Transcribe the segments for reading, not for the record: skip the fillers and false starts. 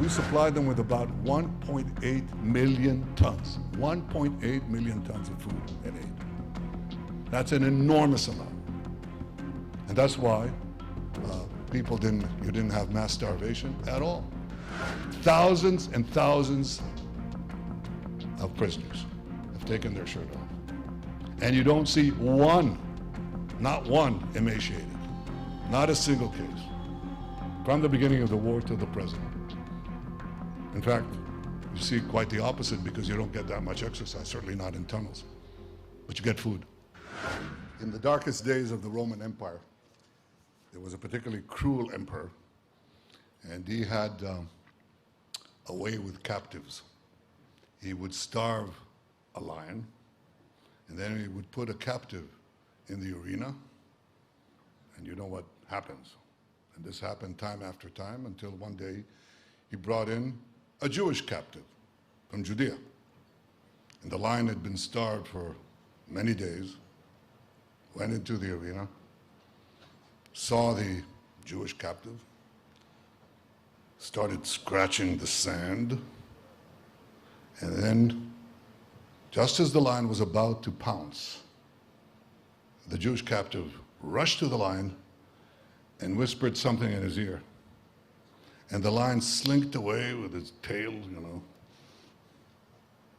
we supply them with about 1.8 million tons. 1.8 million tons of food and aid. That's an enormous amount. And that's why you didn't have mass starvation at all. Thousands and thousands of prisoners have taken their shirt off. And you don't see one, not one, emaciated. Not a single case. From the beginning of the war to the present. In fact, you see quite the opposite because you don't get that much exercise, certainly not in tunnels. But you get food. In the darkest days of the Roman Empire, there was a particularly cruel emperor, and he had a way with captives. He would starve a lion, and then he would put a captive in the arena, and you know what happens. And this happened time after time until one day he brought in a Jewish captive from Judea. And the lion had been starved for many days, went into the arena, saw the Jewish captive, started scratching the sand, and then, just as the lion was about to pounce, the Jewish captive rushed to the lion and whispered something in his ear. And the lion slinked away with his tail,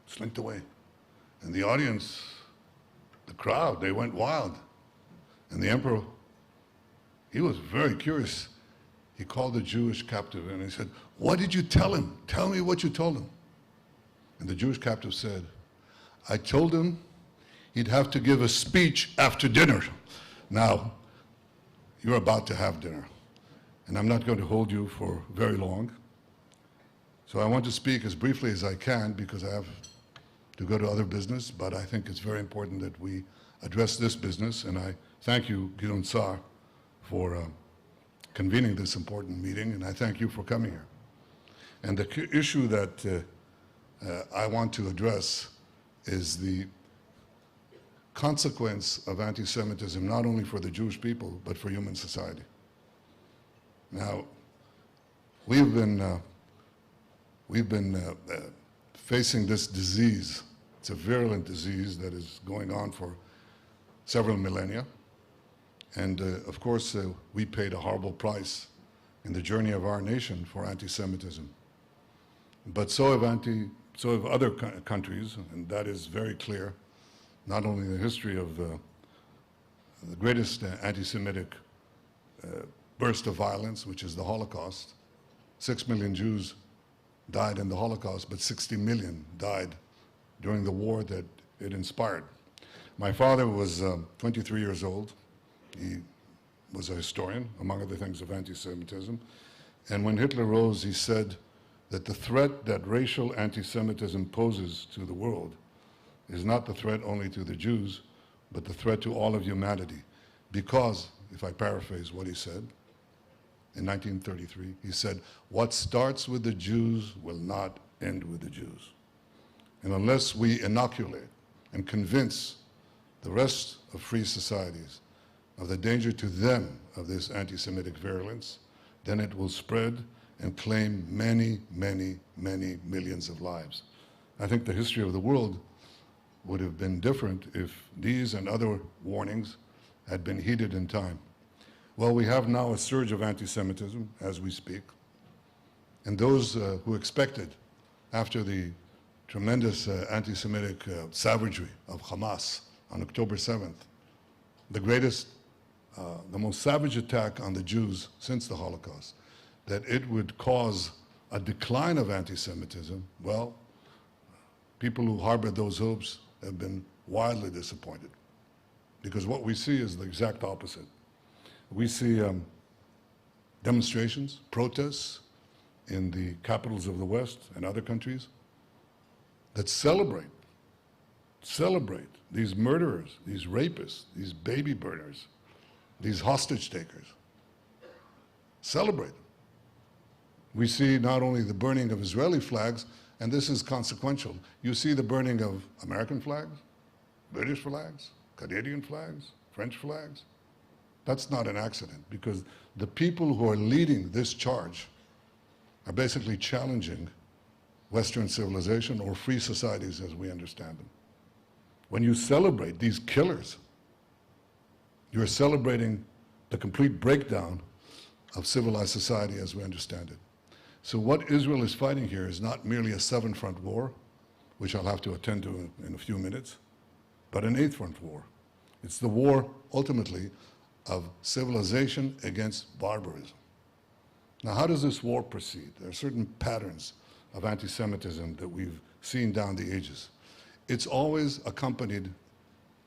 slinked away. And the audience, the crowd, they went wild. And the emperor, he was very curious. He called the Jewish captive and he said, "What did you tell him? Tell me what you told him." And the Jewish captive said, "I told him he'd have to give a speech after dinner. Now, you're about to have dinner, and I'm not going to hold you for very long. So I want to speak as briefly as I can because I have to go to other business, but I think it's very important that we address this business, and I thank you, Gideon Sar, for convening this important meeting, and I thank you for coming here. And the issue that I want to address is the consequence of anti-Semitism, not only for the Jewish people, but for human society. Now, we've been facing this disease. It's a virulent disease that is going on for several millennia. And of course, we paid a horrible price in the journey of our nation for anti-Semitism. But so have other countries, and that is very clear. Not only the history of the greatest anti-Semitic burst of violence, which is the Holocaust. 6 million Jews died in the Holocaust, but 60 million died during the war that it inspired. My father was 23 years old. He was a historian, among other things, of anti-Semitism. And when Hitler rose, he said that the threat that racial anti-Semitism poses to the world is not the threat only to the Jews, but the threat to all of humanity. Because, if I paraphrase what he said, in 1933, he said, "What starts with the Jews will not end with the Jews." And unless we inoculate and convince the rest of free societies of the danger to them of this anti-Semitic virulence, then it will spread and claim many, many, many millions of lives. I think the history of the world would have been different if these and other warnings had been heeded in time. Well, we have now a surge of anti-Semitism as we speak. And those who expected, after the tremendous anti-Semitic savagery of Hamas on October 7th, the most savage attack on the Jews since the Holocaust, that it would cause a decline of anti-Semitism, well, people who harbored those hopes have been wildly disappointed. Because what we see is the exact opposite. We see demonstrations, protests in the capitals of the West and other countries that celebrate these murderers, these rapists, these baby burners, these hostage takers. Celebrate them. We see not only the burning of Israeli flags, and this is consequential. You see the burning of American flags, British flags, Canadian flags, French flags. That's not an accident, because the people who are leading this charge are basically challenging Western civilization or free societies as we understand them. When you celebrate these killers, you're celebrating the complete breakdown of civilized society as we understand it. So what Israel is fighting here is not merely a seven-front war, which I'll have to attend to in a few minutes, but an eighth-front war. It's the war, ultimately, of civilization against barbarism. Now, how does this war proceed? There are certain patterns of anti-Semitism that we've seen down the ages. It's always accompanied,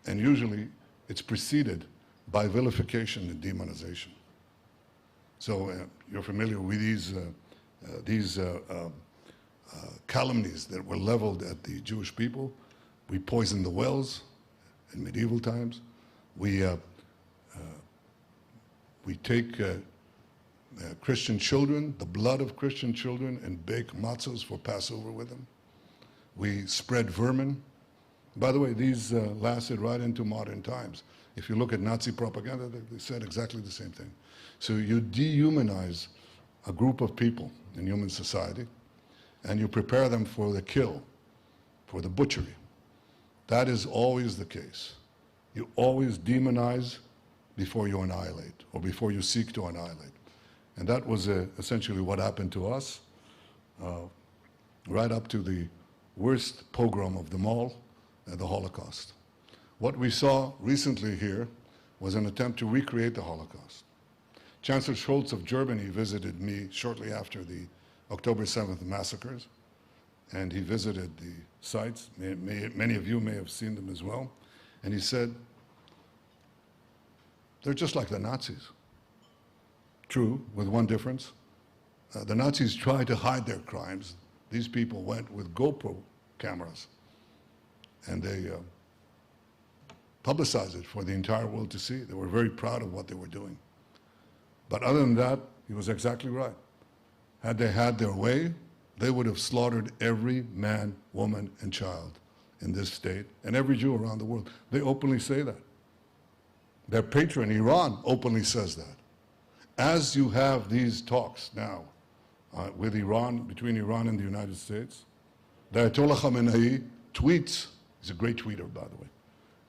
and usually it's preceded by vilification and demonization. So you're familiar with these calumnies that were leveled at the Jewish people. We poisoned the wells in medieval times. We take Christian children, the blood of Christian children, and bake matzos for Passover with them. We spread vermin. By the way, these lasted right into modern times. If you look at Nazi propaganda, they said exactly the same thing. So you dehumanize a group of people in human society, and you prepare them for the kill, for the butchery. That is always the case. You always demonize before you annihilate, or before you seek to annihilate. And that was essentially what happened to us, right up to the worst pogrom of them all, the Holocaust. What we saw recently here was an attempt to recreate the Holocaust. Chancellor Scholz of Germany visited me shortly after the October 7th massacres, and he visited the sites. Many of you may have seen them as well. And he said, they're just like the Nazis. True, with one difference. The Nazis tried to hide their crimes. These people went with GoPro cameras, and they publicized it for the entire world to see. They were very proud of what they were doing. But other than that, he was exactly right. Had they had their way, they would have slaughtered every man, woman, and child in this state, and every Jew around the world. They openly say that. Their patron, Iran, openly says that. As you have these talks now with Iran, between Iran and the United States, the Ayatollah Khamenei tweets, he's a great tweeter, by the way,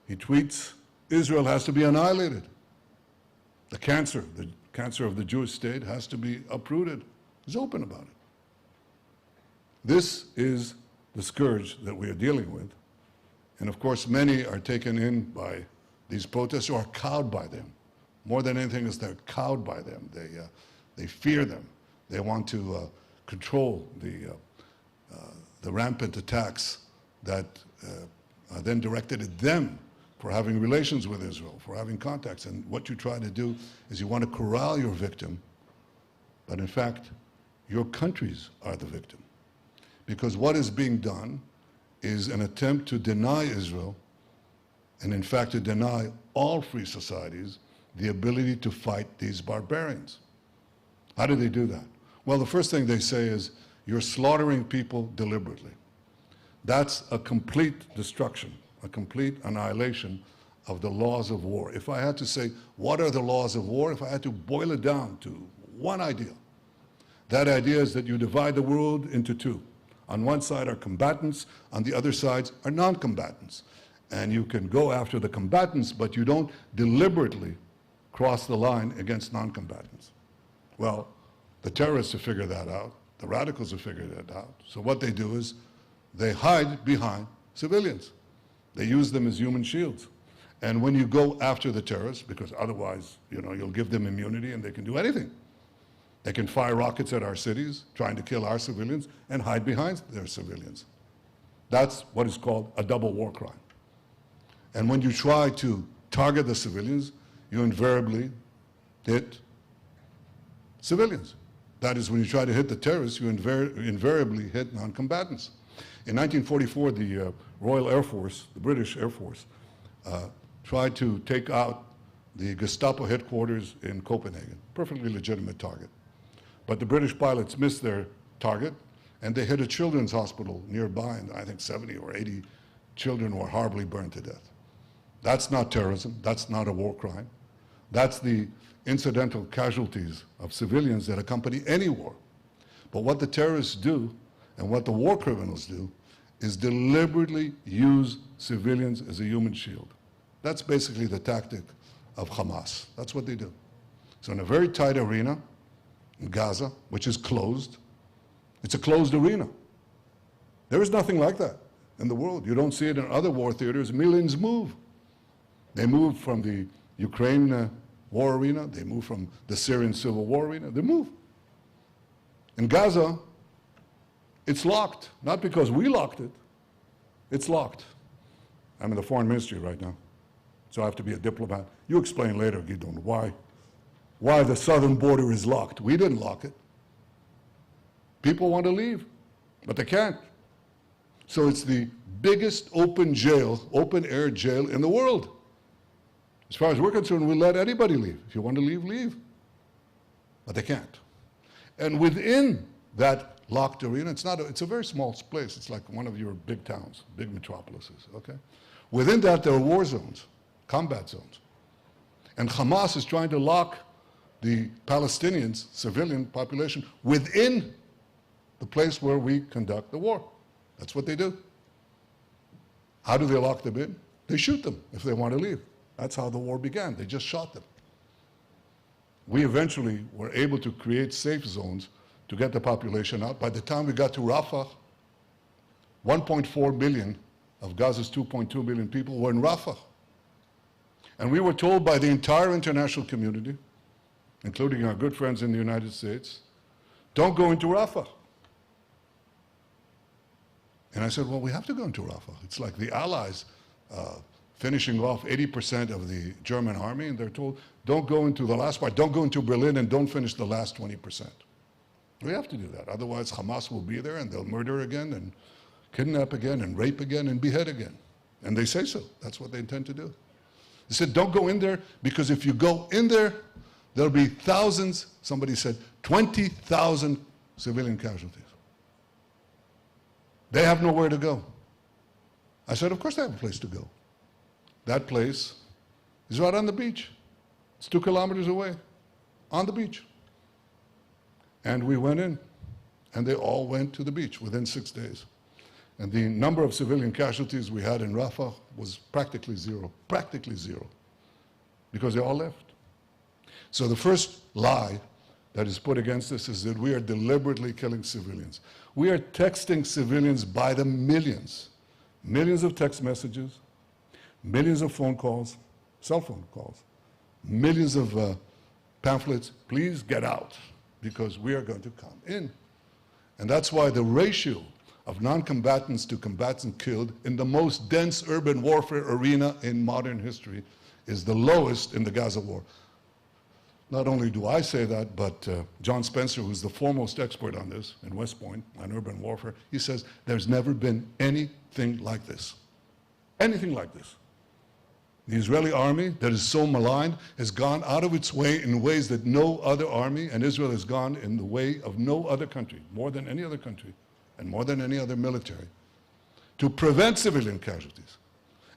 he tweets, Israel has to be annihilated. The cancer of the Jewish state has to be uprooted. He's open about it. This is the scourge that we are dealing with. And of course, many are taken in by these protests or are cowed by them. More than anything else, they're cowed by them. They fear them. They want to control the rampant attacks that are then directed at them for having relations with Israel, for having contacts. And what you try to do is you want to corral your victim, but in fact, your countries are the victim. Because what is being done is an attempt to deny Israel, and in fact to deny all free societies, the ability to fight these barbarians. How do they do that? Well, the first thing they say is, you're slaughtering people deliberately. That's a complete destruction, a complete annihilation of the laws of war. If I had to say, what are the laws of war? If I had to boil it down to one idea, that idea is that you divide the world into two. On one side are combatants, on the other side are non-combatants. And you can go after the combatants, but you don't deliberately cross the line against non-combatants. Well, the terrorists have figured that out. The radicals have figured that out. So what they do is they hide behind civilians. They use them as human shields. And when you go after the terrorists, because otherwise, you'll give them immunity and they can do anything. They can fire rockets at our cities, trying to kill our civilians, and hide behind their civilians. That's what is called a double war crime. And when you try to target the civilians, you invariably hit civilians. That is, when you try to hit the terrorists, you invariably hit non-combatants. In 1944, the Royal Air Force, the British Air Force, tried to take out the Gestapo headquarters in Copenhagen, perfectly legitimate target. But the British pilots missed their target, and they hit a children's hospital nearby, and I think 70 or 80 children were horribly burned to death. That's not terrorism. That's not a war crime. That's the incidental casualties of civilians that accompany any war. But what the terrorists do and what the war criminals do is deliberately use civilians as a human shield. That's basically the tactic of Hamas. That's what they do. So in a very tight arena in Gaza, which is closed, it's a closed arena. There is nothing like that in the world. You don't see it in other war theaters. Millions move. They move from the Ukraine war arena. They move from the Syrian civil war arena. They move. In Gaza, it's locked. Not because we locked it. It's locked. I'm in the foreign ministry right now, so I have to be a diplomat. You explain later, Gidon, why the southern border is locked. We didn't lock it. People want to leave, but they can't. So it's the biggest open jail, open air jail in the world. As far as we're concerned, we let anybody leave. If you want to leave, leave. But they can't. And within that locked arena, it's a very small place. It's like one of your big towns, big metropolises, okay? Within that, there are war zones, combat zones. And Hamas is trying to lock the Palestinians, civilian population, within the place where we conduct the war. That's what they do. How do they lock them in? They shoot them if they want to leave. That's how the war began. They just shot them. We eventually were able to create safe zones to get the population out. By the time we got to Rafah, 1.4 million of Gaza's 2.2 million people were in Rafah. And we were told by the entire international community, including our good friends in the United States, don't go into Rafah. And I said, well, we have to go into Rafah. It's like the Allies finishing off 80% of the German army, and they're told, don't go into the last part, don't go into Berlin, and don't finish the last 20%. We have to do that. Otherwise, Hamas will be there, and they'll murder again, and kidnap again, and rape again, and behead again. And they say so. That's what they intend to do. They said, don't go in there, because if you go in there, there'll be thousands, somebody said, 20,000 civilian casualties. They have nowhere to go. I said, of course they have a place to go. That place is right on the beach. It's 2 kilometers away, on the beach. And we went in, and they all went to the beach within 6 days. And the number of civilian casualties we had in Rafah was practically zero, because they all left. So the first lie that is put against us is that we are deliberately killing civilians. We are texting civilians by the millions. Millions of text messages, millions of phone calls, cell phone calls, millions of pamphlets. Please get out, because we are going to come in. And that's why the ratio of non-combatants to combatants killed in the most dense urban warfare arena in modern history is the lowest in the Gaza war. Not only do I say that, but John Spencer, who's the foremost expert on this in West Point, on urban warfare, he says there's never been anything like this. Anything like this. The Israeli army that is so maligned has gone out of its way in ways that no other army, and Israel has gone in the way of no other country, more than any other country, and more than any other military, to prevent civilian casualties.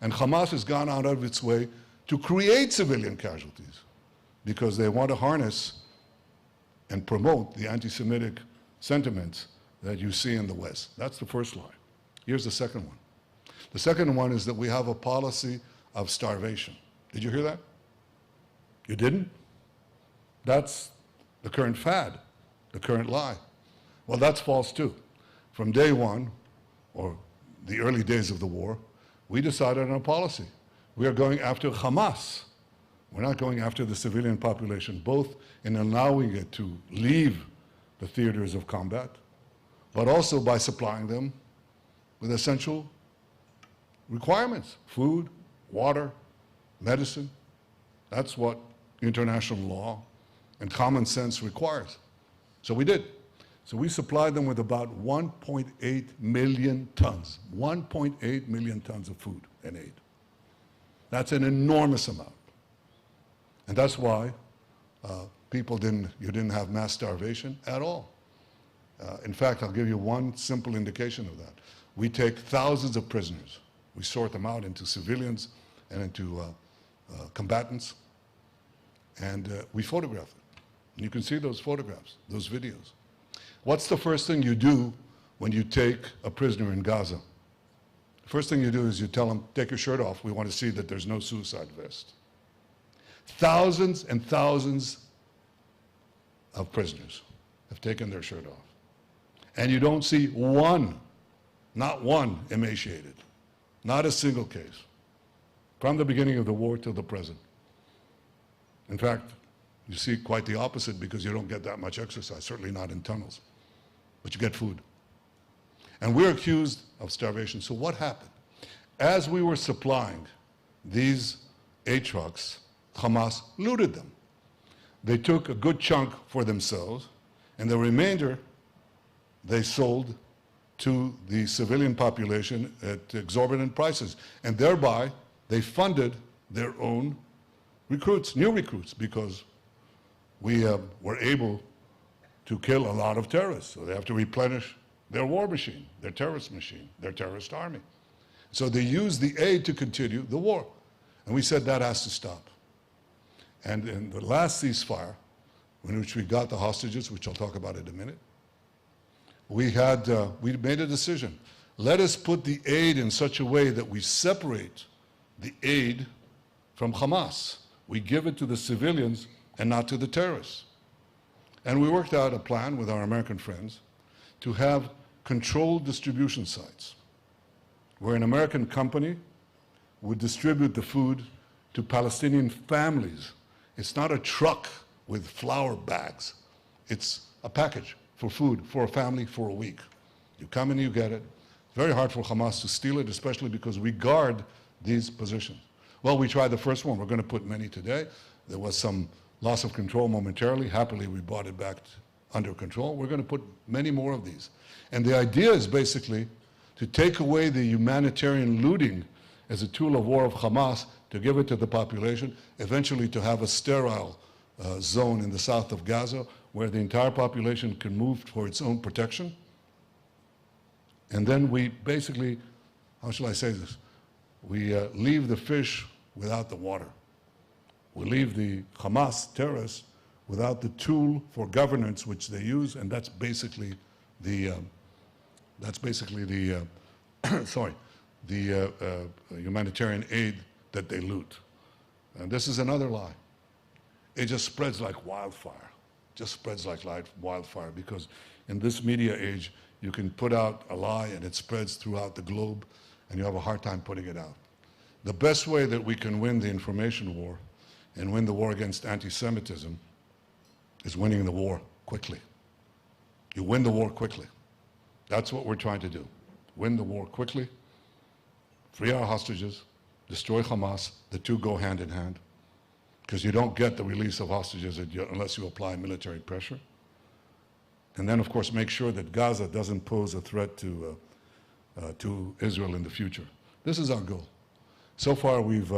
And Hamas has gone out of its way to create civilian casualties, because they want to harness and promote the anti-Semitic sentiments that you see in the West. That's the first lie. Here's the second one. The second one is that we have a policy of starvation. Did you hear that? You didn't? That's the current fad, the current lie. Well, that's false too. From day one, or the early days of the war, we decided on a policy. We are going after Hamas. We're not going after the civilian population, both in allowing it to leave the theaters of combat, but also by supplying them with essential requirements: food, water, medicine. That's what international law and common sense requires. So we did. So we supplied them with about 1.8 million tons, 1.8 million tons of food and aid. That's an enormous amount. And that's why you didn't have mass starvation at all. In fact, I'll give you one simple indication of that. We take thousands of prisoners. We sort them out into civilians and into combatants, and we photograph them. And you can see those photographs, those videos. What's the first thing you do when you take a prisoner in Gaza? The first thing you do is you tell them, take your shirt off. We want to see that there's no suicide vest. Thousands and thousands of prisoners have taken their shirt off. And you don't see one, not one, emaciated. Not a single case. From the beginning of the war till the present. In fact, you see quite the opposite because you don't get that much exercise, certainly not in tunnels. But you get food. And we're accused of starvation. So what happened? As we were supplying these aid trucks, Hamas looted them. They took a good chunk for themselves, and the remainder they sold to the civilian population at exorbitant prices. And thereby, they funded their own recruits, new recruits, because we were able to kill a lot of terrorists. So they have to replenish their war machine, their terrorist army. So they used the aid to continue the war. And we said that has to stop. And in the last ceasefire, in which we got the hostages, which I'll talk about in a minute, we made a decision. Let us put the aid in such a way that we separate the aid from Hamas. We give it to the civilians and not to the terrorists. And we worked out a plan with our American friends to have controlled distribution sites where an American company would distribute the food to Palestinian families. It's not a truck with flour bags. It's a package for food for a family for a week. You come and you get it. It's very hard for Hamas to steal it, especially because we guard these positions. Well, we tried the first one. We're going to put many today. There was some loss of control momentarily. Happily, we brought it back under control. We're going to put many more of these. And the idea is basically to take away the humanitarian looting as a tool of war of Hamas, to give it to the population, eventually to have a sterile zone in the south of Gaza where the entire population can move for its own protection. And then we basically, how shall I say this? We leave the fish without the water. We leave the Hamas terrorists without the tool for governance which they use, and that's basically the humanitarian aid that they loot. And this is another lie. It just spreads like wildfire. Just spreads like wildfire, because in this media age, you can put out a lie and it spreads throughout the globe, and you have a hard time putting it out. The best way that we can win the information war and win the war against anti-Semitism is winning the war quickly. You win the war quickly. That's what we're trying to do. Win the war quickly, free our hostages, destroy Hamas. The two go hand in hand, because you don't get the release of hostages unless you apply military pressure. And then, of course, make sure that Gaza doesn't pose a threat to Israel in the future. This is our goal. So far, we've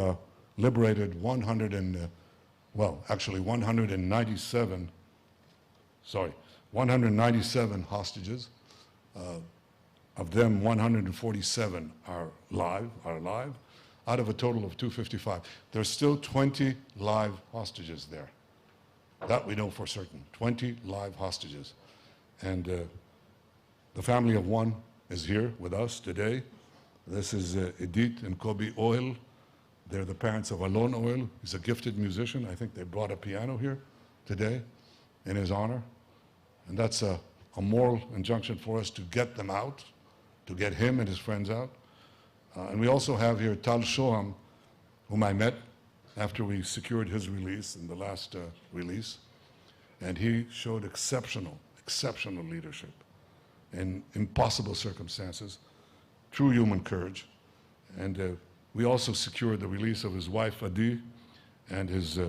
liberated 197 hostages. Of them, 147 are alive, out of a total of 255. There's still 20 live hostages there. That we know for certain, 20 live hostages. And the family of one is here with us today. This is Edith and Kobe Oil. They're the parents of Alon Oil. He's a gifted musician. I think they brought a piano here today in his honor. And that's a moral injunction for us to get them out, to get him and his friends out. And we also have here Tal Shoham, whom I met after we secured his release in the last release. And he showed exceptional leadership in impossible circumstances, true human courage. And we also secured the release of his wife, Adi, and his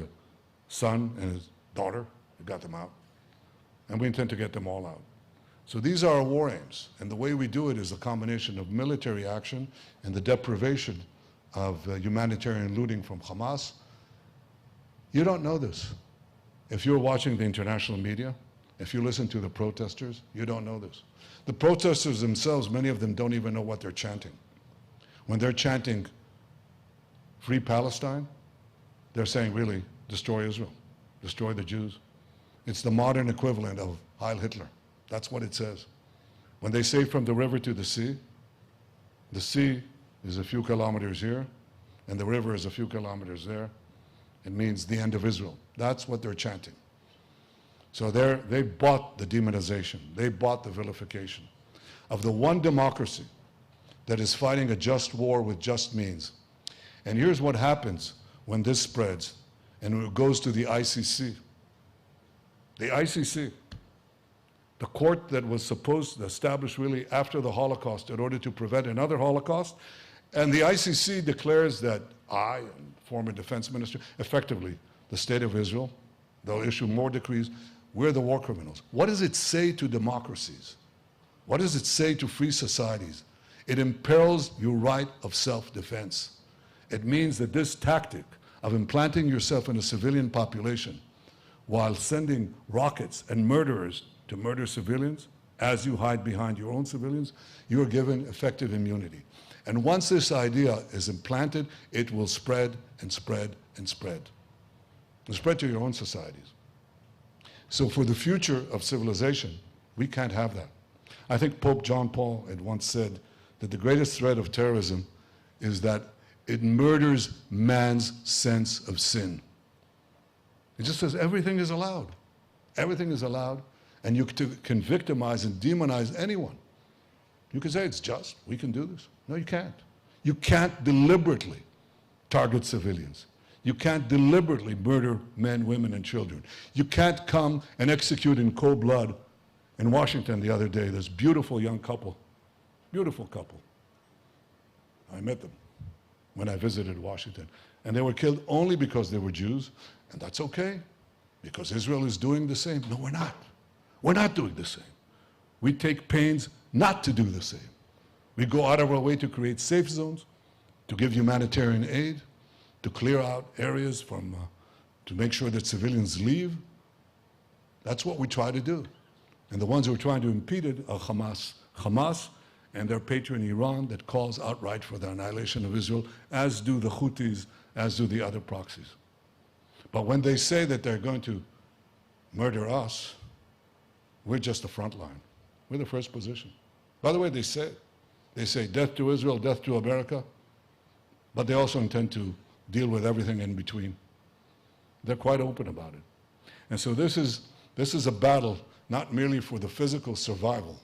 son and his daughter. We got them out. And we intend to get them all out. So these are our war aims. And the way we do it is a combination of military action and the deprivation of humanitarian looting from Hamas. You don't know this. If you're watching the international media, if you listen to the protesters, you don't know this. The protesters themselves, many of them don't even know what they're chanting. When they're chanting Free Palestine, they're saying, really, destroy Israel, destroy the Jews. It's the modern equivalent of Heil Hitler. That's what it says. When they say from the river to the sea is a few kilometers here, and the river is a few kilometers there. It means the end of Israel. That's what they're chanting. So they bought the demonization. They bought the vilification of the one democracy that is fighting a just war with just means. And here's what happens when this spreads and it goes to the ICC. The ICC, the court that was supposed to establish really after the Holocaust in order to prevent another Holocaust, and the ICC declares that I, and former defense minister, effectively the state of Israel, they'll issue more decrees, we're the war criminals. What does it say to democracies? What does it say to free societies? It imperils your right of self-defense. It means that this tactic of implanting yourself in a civilian population while sending rockets and murderers to murder civilians, as you hide behind your own civilians, you are given effective immunity. And once this idea is implanted, it will spread and spread and spread. It'll spread to your own societies. So for the future of civilization, we can't have that. I think Pope John Paul had once said that the greatest threat of terrorism is that it murders man's sense of sin. It just says everything is allowed. Everything is allowed, and you can victimize and demonize anyone. You can say it's just, we can do this. No, you can't. You can't deliberately target civilians. You can't deliberately murder men, women, and children. You can't come and execute in cold blood. In Washington the other day, this beautiful young couple, beautiful couple. I met them when I visited Washington. And they were killed only because they were Jews, and that's okay, because Israel is doing the same. No, we're not. We're not doing the same. We take pains not to do the same. We go out of our way to create safe zones, to give humanitarian aid, to clear out areas to make sure that civilians leave. That's what we try to do. And the ones who are trying to impede it are Hamas. Hamas and their patron Iran that calls outright for the annihilation of Israel, as do the Houthis, as do the other proxies. But when they say that they're going to murder us, we're just the front line. We're the first position. By the way, they say death to Israel, death to America, but they also intend to deal with everything in between. They're quite open about it. And so this is a battle not merely for the physical survival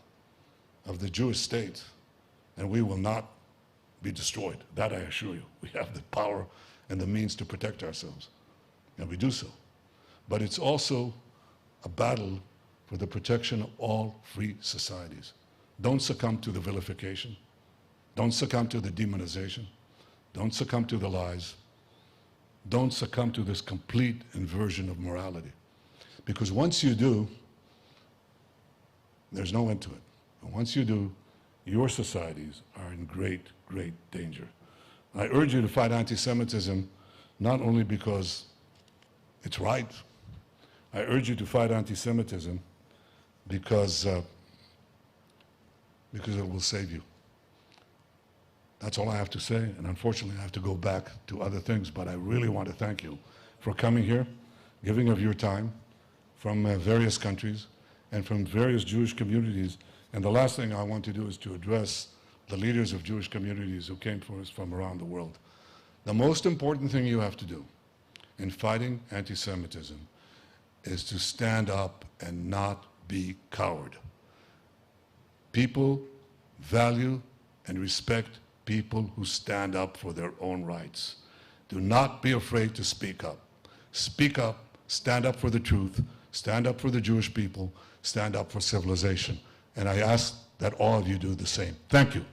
of the Jewish state, and we will not be destroyed. That I assure you. We have the power and the means to protect ourselves, and we do so. But it's also a battle for the protection of all free societies. Don't succumb to the vilification. Don't succumb to the demonization. Don't succumb to the lies. Don't succumb to this complete inversion of morality. Because once you do, there's no end to it. And once you do, your societies are in great, great danger. I urge you to fight anti-Semitism not only because it's right. I urge you to fight anti-Semitism because it will save you. That's all I have to say, and unfortunately I have to go back to other things, but I really want to thank you for coming here, giving of your time from various countries and from various Jewish communities. And the last thing I want to do is to address the leaders of Jewish communities who came for us from around the world. The most important thing you have to do in fighting anti-Semitism is to stand up and not be coward. People value and respect people who stand up for their own rights. Do not be afraid to speak up. Speak up, stand up for the truth, stand up for the Jewish people, stand up for civilization. And I ask that all of you do the same. Thank you.